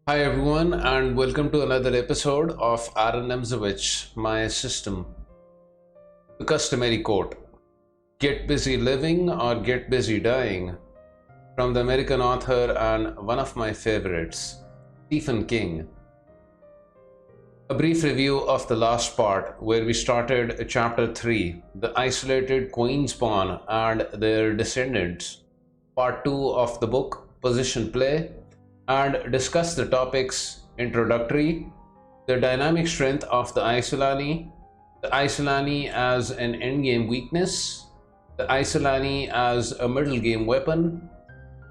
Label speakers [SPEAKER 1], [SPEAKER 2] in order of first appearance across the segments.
[SPEAKER 1] Hi everyone, and welcome to another episode of Aron Nimzowitsch, my system. The customary quote, "Get busy living or get busy dying," from the American author and one of my favorites, Stephen King. A brief review of the last part, where we started chapter 3, The Isolated Queen's Pawn and Their Descendants, part 2 of the book, Position Play, and discuss the topics introductory, the dynamic strength of the Isolani as an endgame weakness, the Isolani as a middle game weapon,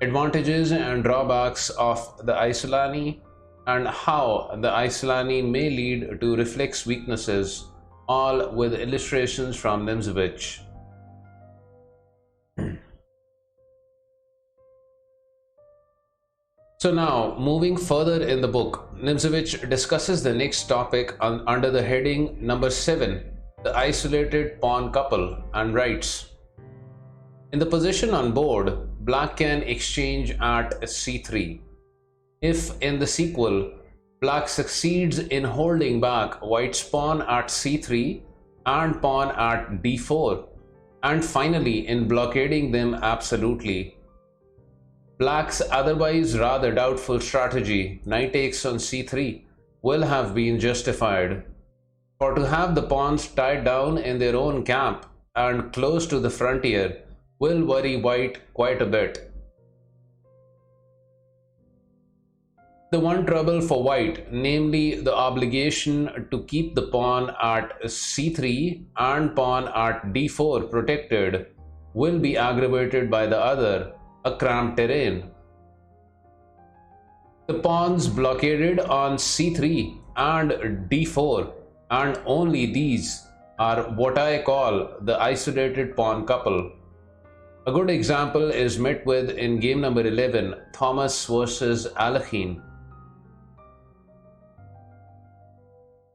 [SPEAKER 1] advantages and drawbacks of the Isolani, and how the Isolani may lead to reflex weaknesses, all with illustrations from Nimzowitsch. So now, moving further in the book, Nimzowitsch discusses the next topic under the heading number 7, the isolated pawn couple, and writes, in the position on board, black can exchange at c3. If in the sequel, black succeeds in holding back white's pawn at c3 and pawn at d4, and finally in blockading them absolutely, black's otherwise rather doubtful strategy, knight takes on c3, will have been justified. For to have the pawns tied down in their own camp and close to the frontier will worry white quite a bit. The one trouble for white, namely the obligation to keep the pawn at c3 and pawn at d4 protected, will be aggravated by the other, a cramped terrain. The pawns blockaded on c3 and d4, and only these, are what I call the isolated pawn couple. A good example is met with in game number 11, Thomas versus Alekhine.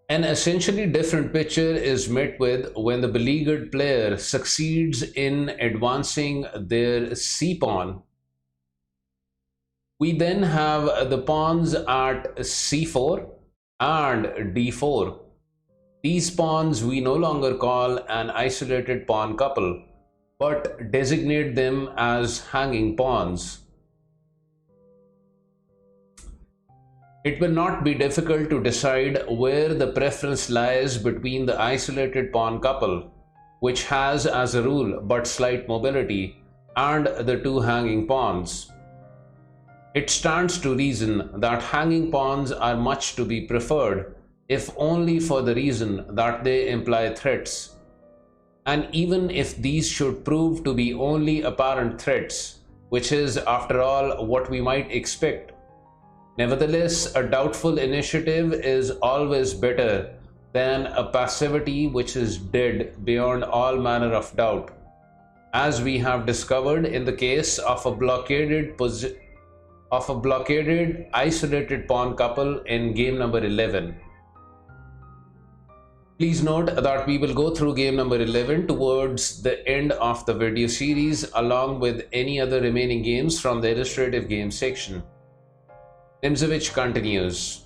[SPEAKER 1] An essentially different picture is met with when the beleaguered player succeeds in advancing their c-pawn. We then have the pawns at c4 and d4. These pawns we no longer call an isolated pawn couple, but designate them as hanging pawns. It will not be difficult to decide where the preference lies between the isolated pawn couple, which has as a rule but slight mobility, and the two hanging pawns. It stands to reason that hanging pawns are much to be preferred, if only for the reason that they imply threats. And even if these should prove to be only apparent threats, which is after all what we might expect, nevertheless, a doubtful initiative is always better than a passivity which is dead beyond all manner of doubt, as we have discovered in the case of a blockaded isolated pawn couple in game number 11. Please note that we will go through game number 11 towards the end of the video series, along with any other remaining games from the illustrative game section. Nimzowitsch continues.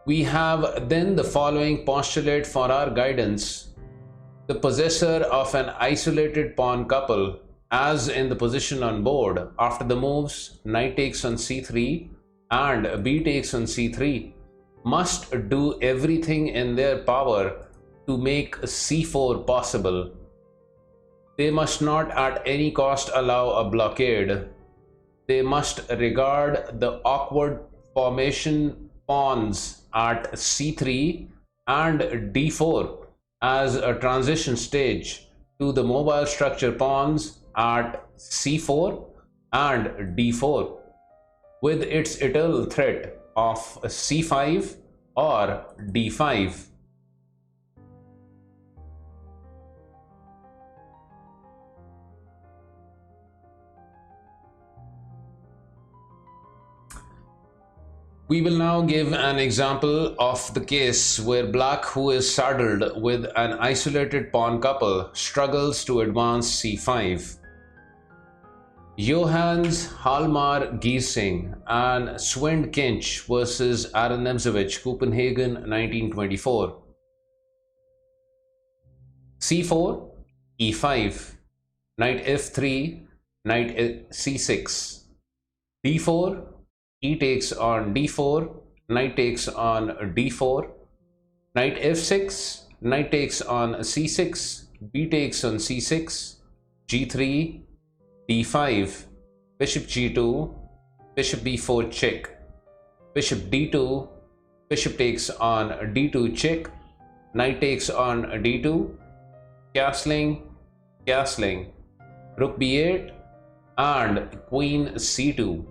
[SPEAKER 1] We have then the following postulate for our guidance. The possessor of an isolated pawn couple, as in the position on board, after the moves knight takes on c3 and b takes on c3, must do everything in their power to make c4 possible. They must not at any cost allow a blockade. They must regard the awkward formation pawns at c3 and d4 as a transition stage to the mobile structure pawns at c4 and d4, with its eternal threat of c5 or d5. We will now give an example of the case where black, who is saddled with an isolated pawn couple, struggles to advance c5. Johannes Halmar Giesing and Sven Kinch versus Aron Nimzowitsch, Copenhagen 1924. c4, e5, knight f3, knight c6, d4, e takes on d4, knight takes on d4, knight f6, knight takes on c6, b takes on c6, g3, d5, bishop g2, bishop b4 check, bishop d2, bishop takes on d2 check, knight takes on d2, castling, castling, rook b8 and queen c2.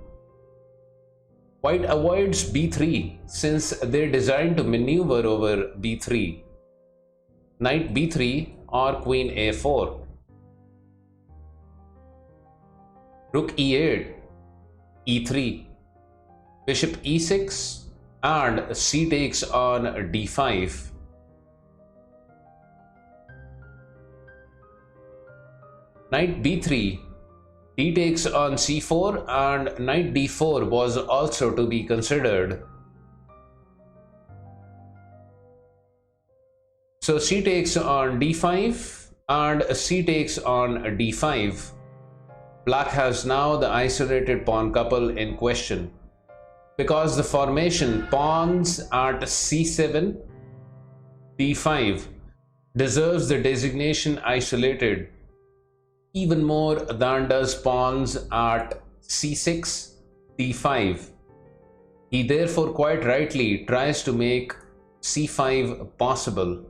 [SPEAKER 1] White avoids b3 since they're designed to maneuver over b3. Knight b3 or queen a4. Rook e8, e3, bishop e6 and c takes on d5. Knight b3, d takes on c4 and knight d4 was also to be considered. So c takes on d5 and c takes on d5. Black has now the isolated pawn couple in question. Because the formation pawns at c7, d5 deserves the designation isolated even more than does pawns at c6, d5. He therefore quite rightly tries to make c5 possible.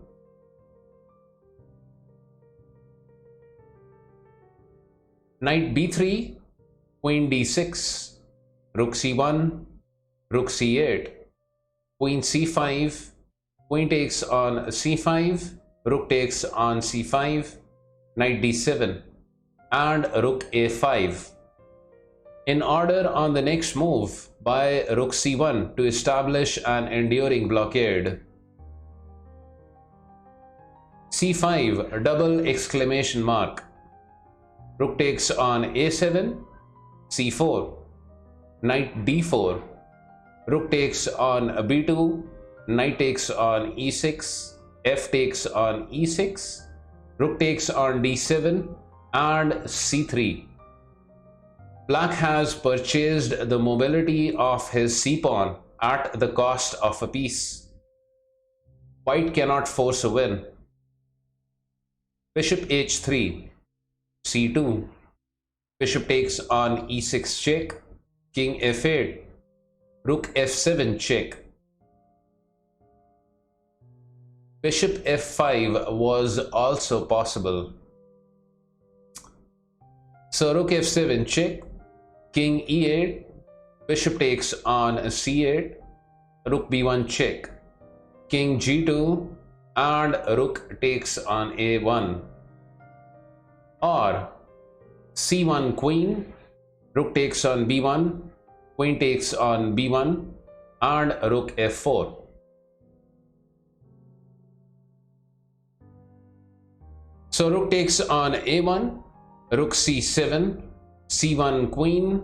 [SPEAKER 1] Knight b3, queen d6, rook c1, rook c8, queen c5, queen takes on c5, rook takes on c5, knight d7 and rook a5. In order on the next move by rook c1 to establish an enduring blockade. c5 double exclamation mark. Rook takes on a7, c4, knight d4, rook takes on b2, knight takes on e6, f takes on e6, rook takes on d7 and c3. Black has purchased the mobility of his c-pawn at the cost of a piece. White cannot force a win. Bishop h3, c2, bishop takes on e6 check, king f8, rook f7 check. Bishop f5 was also possible. So rook f7 check, king e8, bishop takes on c8, rook b1 check, king g2 and rook takes on a1. Or c1 queen, rook takes on b1, queen takes on b1 and rook f4. So rook takes on a1, rook c7, c1 queen,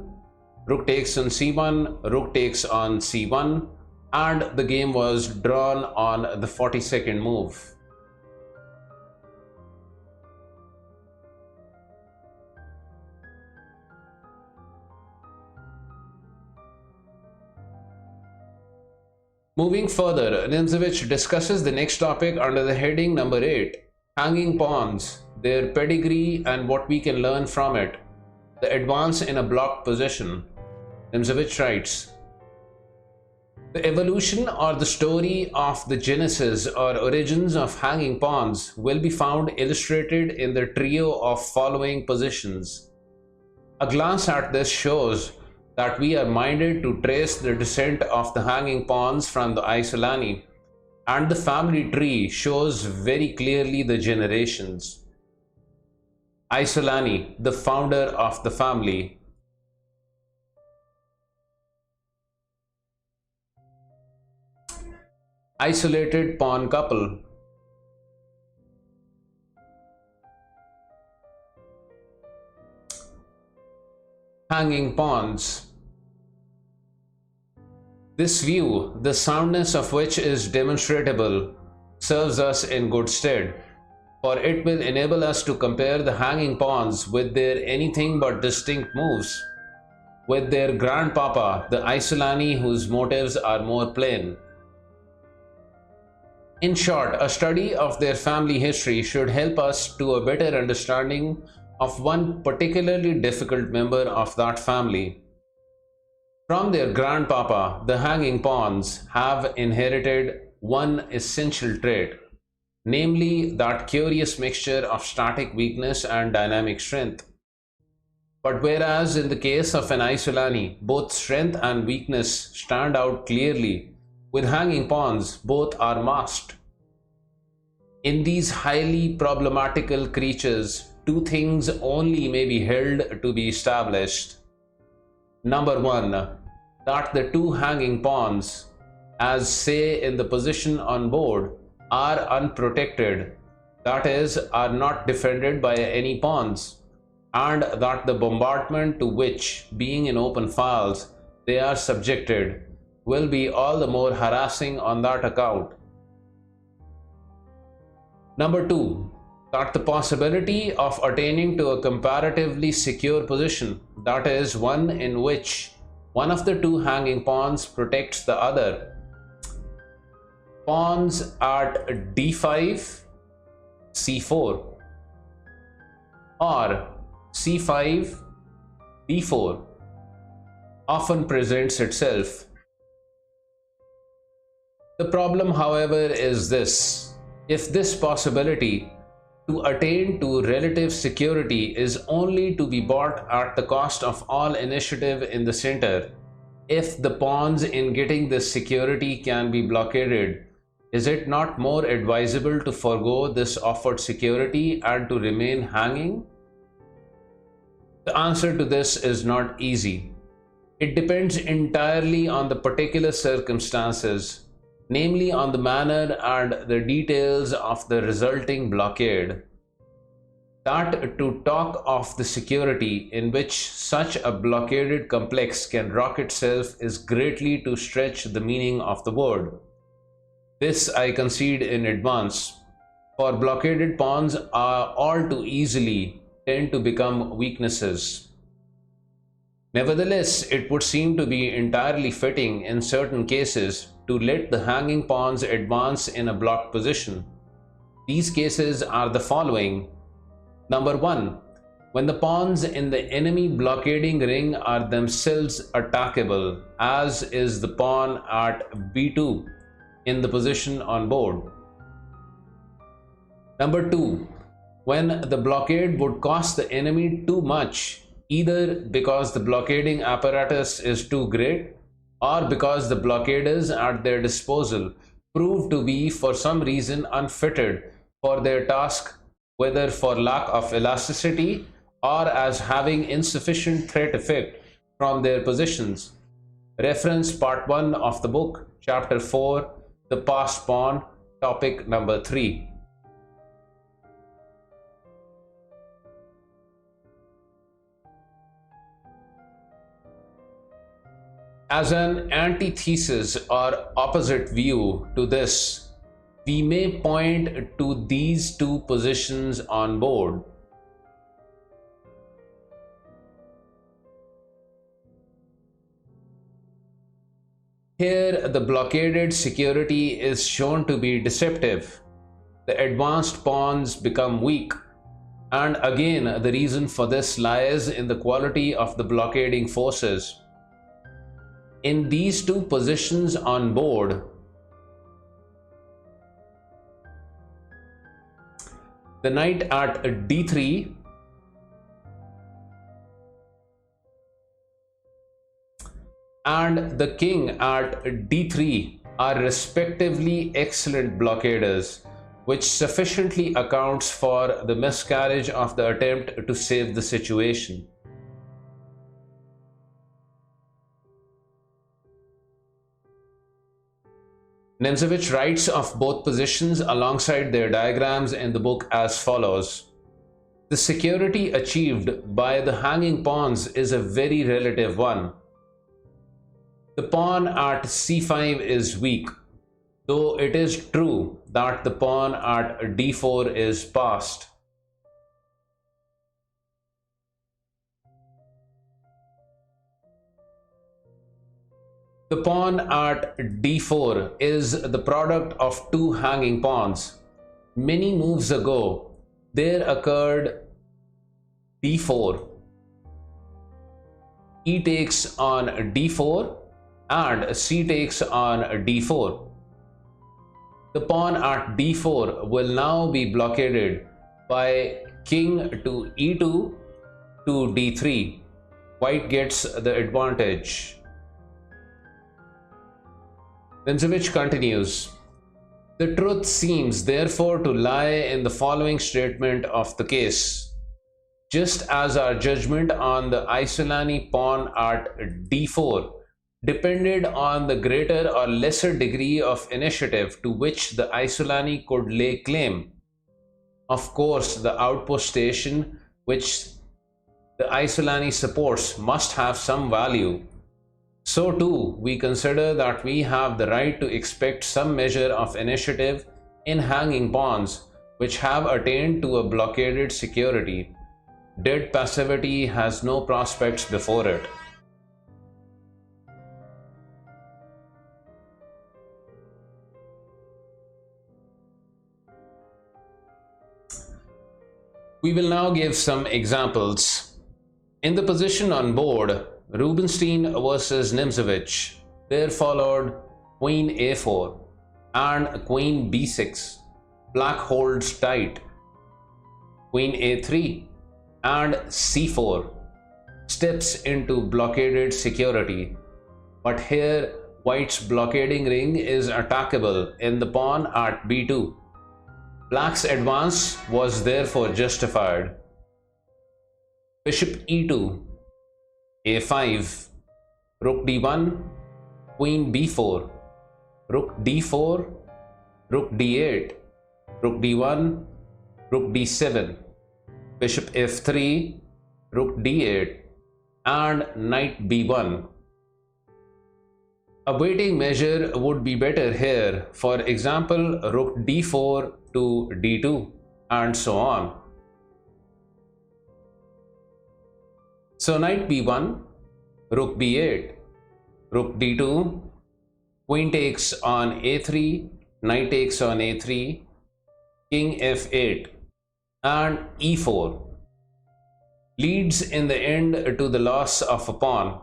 [SPEAKER 1] rook takes on c1, rook takes on c1 and the game was drawn on the 42nd move. Moving further, Nimzowitsch discusses the next topic under the heading number 8, hanging pawns, their pedigree and what we can learn from it, the advance in a blocked position. Nimzowitsch writes, the evolution or the story of the genesis or origins of hanging pawns will be found illustrated in the trio of following positions. A glance at this shows that we are minded to trace the descent of the hanging pawns from the Isolani, and the family tree shows very clearly the generations. Isolani, the founder of the family. Isolated pawn couple. hanging pawns. This view, the soundness of which is demonstrable, serves us in good stead, for it will enable us to compare the hanging pawns with their anything but distinct moves, with their grandpapa, the Isolani, whose motives are more plain. In short, a study of their family history should help us to a better understanding of one particularly difficult member of that family. From their grandpapa, the hanging pawns have inherited one essential trait, namely that curious mixture of static weakness and dynamic strength. But whereas in the case of an Isolani, both strength and weakness stand out clearly, with hanging pawns, both are masked. In these highly problematical creatures, two things only may be held to be established. Number one, that the two hanging pawns, as say in the position on board, are unprotected, that is, are not defended by any pawns, and that the bombardment to which, being in open files, they are subjected, will be all the more harassing on that account. Number two, that the possibility of attaining to a comparatively secure position, that is, one in which one of the two hanging pawns protects the other. Pawns at d5, c4, or c5, d4, often presents itself. The problem, however, is this: if this possibility to attain to relative security is only to be bought at the cost of all initiative in the center, if the pawns in getting this security can be blockaded, is it not more advisable to forego this offered security and to remain hanging? The answer to this is not easy. It depends entirely on the particular circumstances, namely on the manner and the details of the resulting blockade. That to talk of the security in which such a blockaded complex can rock itself is greatly to stretch the meaning of the word. This I concede in advance, for blockaded pawns are all too easily tend to become weaknesses. Nevertheless, it would seem to be entirely fitting in certain cases to let the hanging pawns advance in a blocked position. These cases are the following. Number one, when the pawns in the enemy blockading ring are themselves attackable, as is the pawn at b2 in the position on board. Number two, when the blockade would cost the enemy too much, either because the blockading apparatus is too great or because the blockaders at their disposal prove to be for some reason unfitted for their task, whether for lack of elasticity or as having insufficient threat effect from their positions. Reference part 1 of the book, chapter 4, the passed pawn, topic number 3. As an antithesis or opposite view to this, we may point to these two positions on board. Here, the blockaded security is shown to be deceptive. The advanced pawns become weak. And again, the reason for this lies in the quality of the blockading forces. In these two positions on board, the knight at d3 and the king at d3 are respectively excellent blockaders, which sufficiently accounts for the miscarriage of the attempt to save the situation. Nimzowitsch writes of both positions alongside their diagrams in the book as follows. The security achieved by the hanging pawns is a very relative one. The pawn at c5 is weak, though it is true that the pawn at d4 is passed. The pawn at d4 is the product of two hanging pawns. Many moves ago, there occurred d4. E takes on d4 and c takes on d4. The pawn at d4 will now be blockaded by king to e2 to d3. White gets the advantage. Nimzowitsch continues. The truth seems therefore to lie in the following statement of the case. Just as our judgment on the Isolani pawn at d4 depended on the greater or lesser degree of initiative to which the Isolani could lay claim. Of course, the outpost station which the Isolani supports must have some value. So too, we consider that we have the right to expect some measure of initiative in hanging pawns which have attained to a blockaded security. Dead passivity has no prospects before it. We will now give some examples. In the position on board, Rubinstein versus Nimzowitsch, there followed queen a4 and queen b6. Black holds tight. Queen a3 and c4 steps into blockaded security. But here, white's blockading ring is attackable in the pawn at b2. Black's advance was therefore justified. Bishop e2, a5, rook d1, queen b4, rook d4, rook d8, rook d1, rook d7, bishop f3, rook d8, and knight b1. A waiting measure would be better here, for example, rook d4 to d2, and so on. So knight b1, rook b8, rook d2, queen takes on a3, knight takes on a3, king f8, and e4 leads in the end to the loss of a pawn,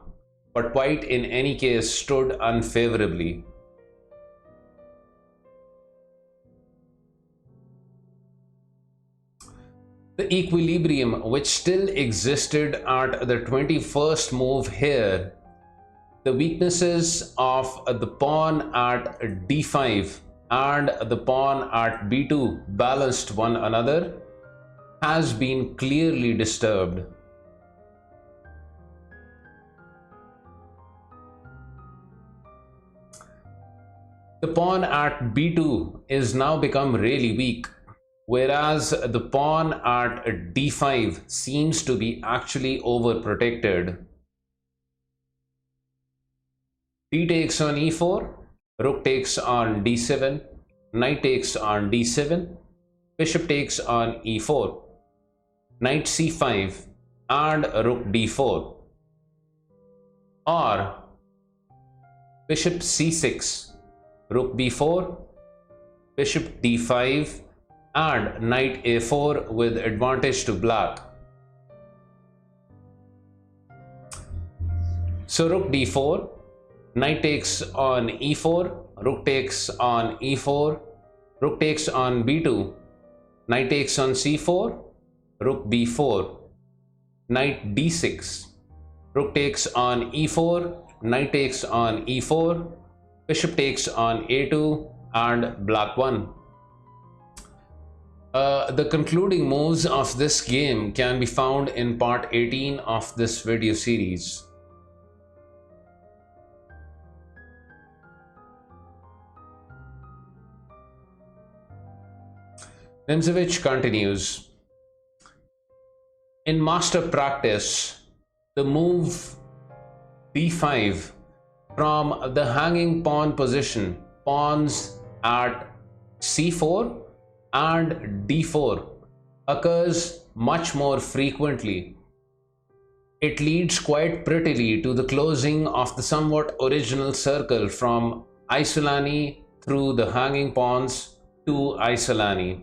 [SPEAKER 1] but white in any case stood unfavorably. The equilibrium which still existed at the 21st move here, the weaknesses of the pawn at d5 and the pawn at b2 balanced one another, has been clearly disturbed. The pawn at b2 is now become really weak, whereas the pawn at d5 seems to be actually overprotected. D takes on e4, rook takes on d7, knight takes on d7, bishop takes on e4, knight c5, and rook d4. Or bishop c6, rook b4, bishop d5, and knight a4 with advantage to black. So rook d4, knight takes on e4, rook takes on e4, rook takes on b2, knight takes on c4, rook b4, knight d6, rook takes on e4, knight takes on e4, bishop takes on a2, and black won. The concluding moves of this game can be found in part 18 of this video series. Nimzowitsch continues. In master practice, the move d5 from the hanging pawn position, pawns at c4 and d4, occurs much more frequently. It leads quite prettily to the closing of the somewhat original circle from isolani through the hanging pawns to isolani.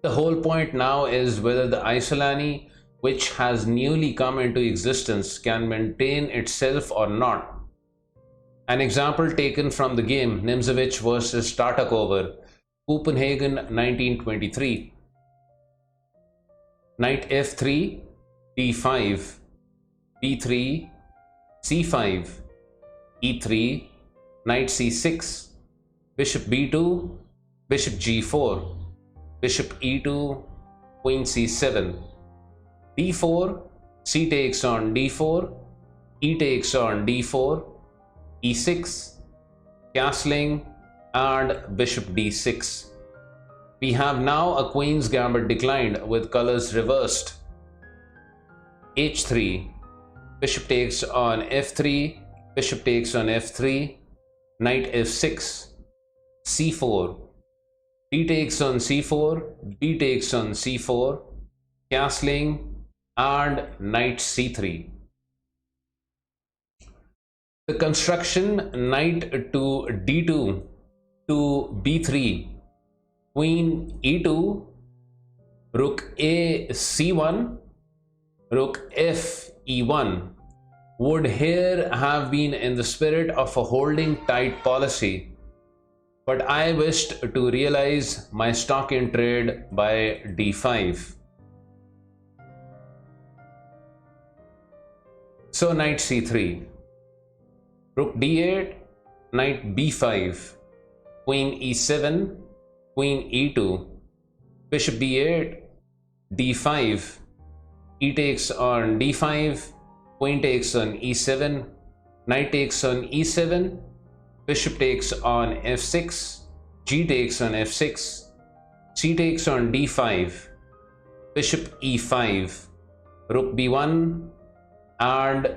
[SPEAKER 1] The whole point now is whether the isolani, which has newly come into existence, can maintain itself or not. An example taken from the game Nimzowitsch versus Tartakover, Copenhagen 1923. Knight f3, d5, b3, c5, e3, knight c6, bishop b2, bishop g4, bishop e2, queen c7, d4, c takes on d4, e takes on d4, e6, castling, and bishop d6. We have now a queen's gambit declined with colors reversed. h3, bishop takes on f3, bishop takes on f3, knight f6, c4, d takes on c4, b takes on c4, castling, and knight c3. The construction knight to d2 to b3, queen e2, rook a c1, rook f e1 would here have been in the spirit of a holding tight policy, but I wished to realize my stock in trade by d5. So knight c3, rook d8, knight b5, queen e7, queen e2, bishop b8, d5, e takes on d5, queen takes on e7, knight takes on e7, bishop takes on f6, g takes on f6, c takes on d5, bishop e5, rook b1, and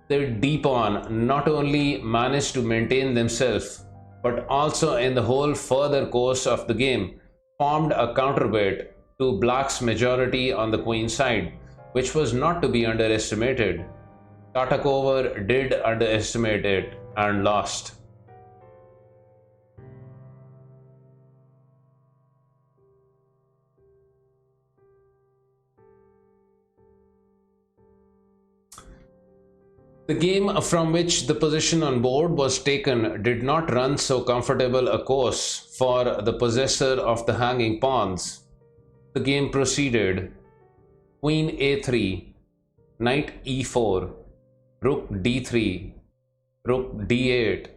[SPEAKER 1] the d pawn not only managed to maintain themselves but also in the whole further course of the game formed a counterweight to black's majority on the queen side, which was not to be underestimated. Tartakover did underestimate it and lost. The game from which the position on board was taken did not run so comfortable a course for the possessor of the hanging pawns. The game proceeded. Queen a3, knight e4, rook d3, rook d8,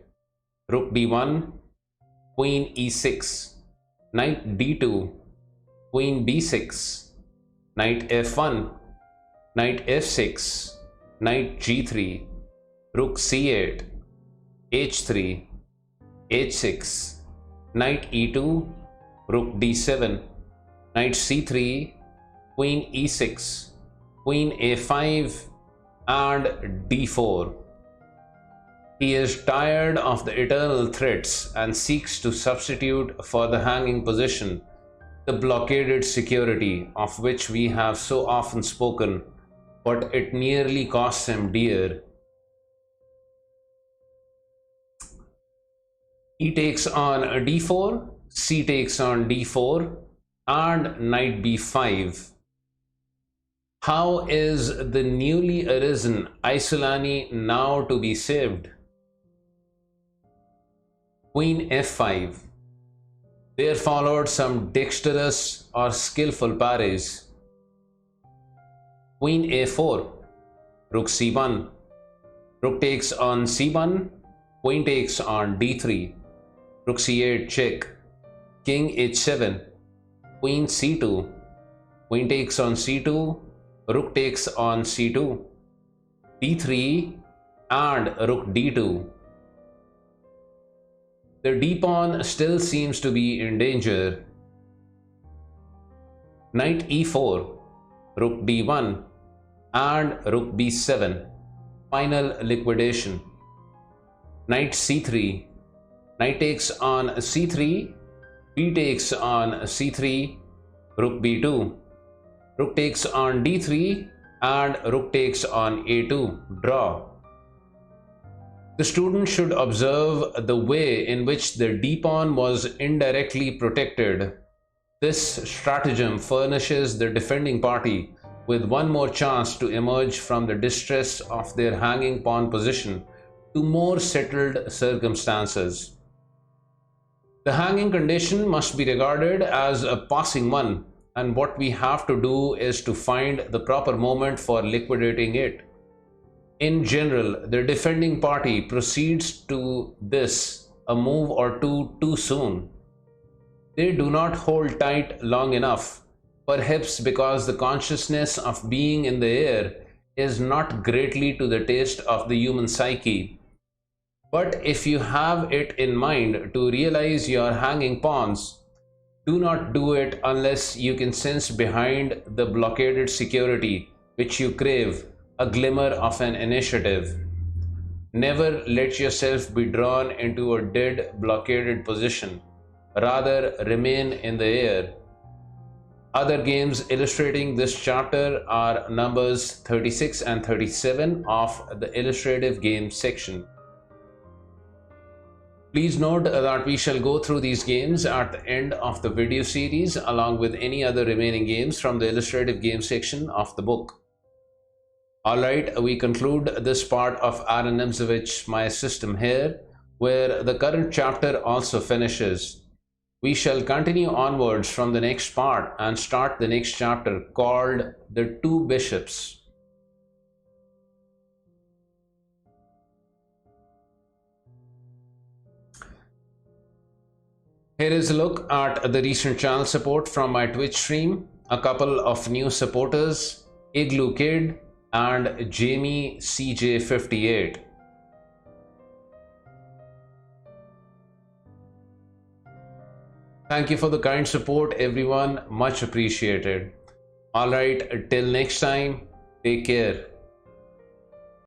[SPEAKER 1] rook d1, queen e6, knight d2, queen b6, knight f1, knight f6, knight g3, rook c8, h3, h6, knight e2, rook d7, knight c3, queen e6, queen a5, and d4. He is tired of the eternal threats and seeks to substitute for the hanging position the blockaded security of which we have so often spoken, but it nearly costs him dear. E takes on d4, c takes on d4, and knight b5. How is the newly arisen isolani now to be saved? Queen f5. There followed some dexterous or skillful parries. Queen a4, rook c1, rook takes on c1, queen takes on d3, rook c8 check, king h7, queen c2, queen takes on c2, rook takes on c2, d3, and rook d2. The d-pawn still seems to be in danger. Knight e4, rook d1, and rook b7. Final liquidation. Knight c3, knight takes on c3, b takes on c3, rook b2, rook takes on d3, and rook takes on a2, draw. The student should observe the way in which the d-pawn was indirectly protected. This stratagem furnishes the defending party with one more chance to emerge from the distress of their hanging pawn position to more settled circumstances. The hanging condition must be regarded as a passing one, and what we have to do is to find the proper moment for liquidating it. In general, the defending party proceeds to this a move or two too soon. They do not hold tight long enough, perhaps because the consciousness of being in the air is not greatly to the taste of the human psyche. But if you have it in mind to realize your hanging pawns, do not do it unless you can sense behind the blockaded security which you crave a glimmer of an initiative. Never let yourself be drawn into a dead blockaded position. Rather, remain in the air. Other games illustrating this chapter are numbers 36 and 37 of the illustrative games section. Please note that we shall go through these games at the end of the video series along with any other remaining games from the illustrative games section of the book. Alright, we conclude this part of Aron Nimzowitsch My System here, where the current chapter also finishes. We shall continue onwards from the next part and start the next chapter called The Two Bishops. Here is a look at the recent channel support from my Twitch stream. A couple of new supporters, iglookid and Jamie CJ58. Thank you for the kind support, everyone. Much appreciated. Alright, till next time, take care.